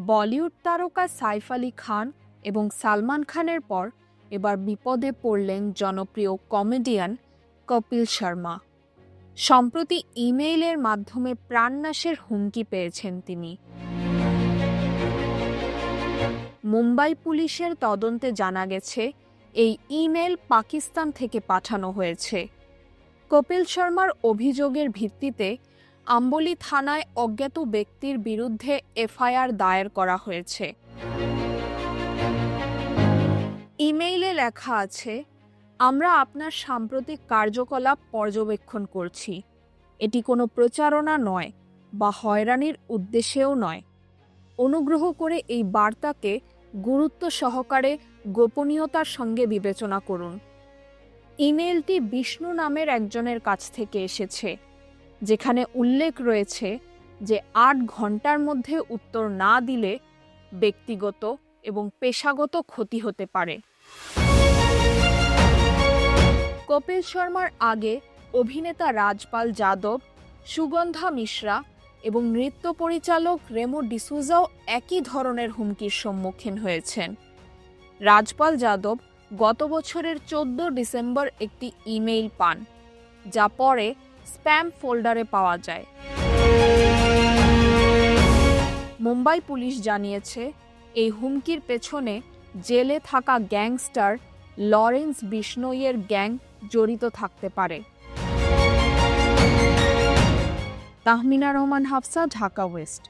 বলিউড তারকা সাইফ আলী খান এবং সালমান খানের পর এবার বিপদে পড়লেন জনপ্রিয় কমেডিয়ান কপিল শর্মা। সম্প্রতি ইমেইলের মাধ্যমে প্রাণনাশের হুমকি পেয়েছেন তিনি। মুম্বাই পুলিশের তদন্তে জানা গেছে এই ইমেল পাকিস্তান থেকে পাঠানো হয়েছে। কপিল শর্মার অভিযোগের ভিত্তিতে আম্বলি থানায় অজ্ঞাত ব্যক্তির বিরুদ্ধে এফআইআর দায়ের করা হয়েছে। ইমেইলে লেখা আছে, আমরা আপনার সাম্প্রতিক কার্যকলাপ পর্যবেক্ষণ করছি। এটি কোনো প্রচারণা নয় বা হয়রানির উদ্দেশ্যেও নয়। অনুগ্রহ করে এই বার্তাকে গুরুত্ব সহকারে গোপনীয়তার সঙ্গে বিবেচনা করুন। ইমেইলটি বিষ্ণু নামের একজনের কাছ থেকে এসেছে, যেখানে উল্লেখ রয়েছে যে ৮ ঘন্টার মধ্যে উত্তর না দিলে ব্যক্তিগত এবং পেশাগত ক্ষতি হতে পারে। কপিল শর্মার আগে অভিনেতা রাজপাল যাদব, সুগন্ধা মিশ্রা এবং নৃত্য পরিচালক রেমো ডিসুজাও একই ধরনের হুমকির সম্মুখীন হয়েছেন। রাজপাল যাদব গত বছরের 14 ডিসেম্বর একটি ইমেইল পান, যা পরে স্প্যাম ফোল্ডারে পাওয়া যায়। মুম্বাই পুলিশ জানিয়েছে, এই হুমকির পেছনে জেলে থাকা গ্যাংস্টার লরেন্স বিশনোইয়ের গ্যাং জড়িত থাকতে পারে। তাহমিনা রহমান হাফসা, ঢাকা ওয়েস্ট।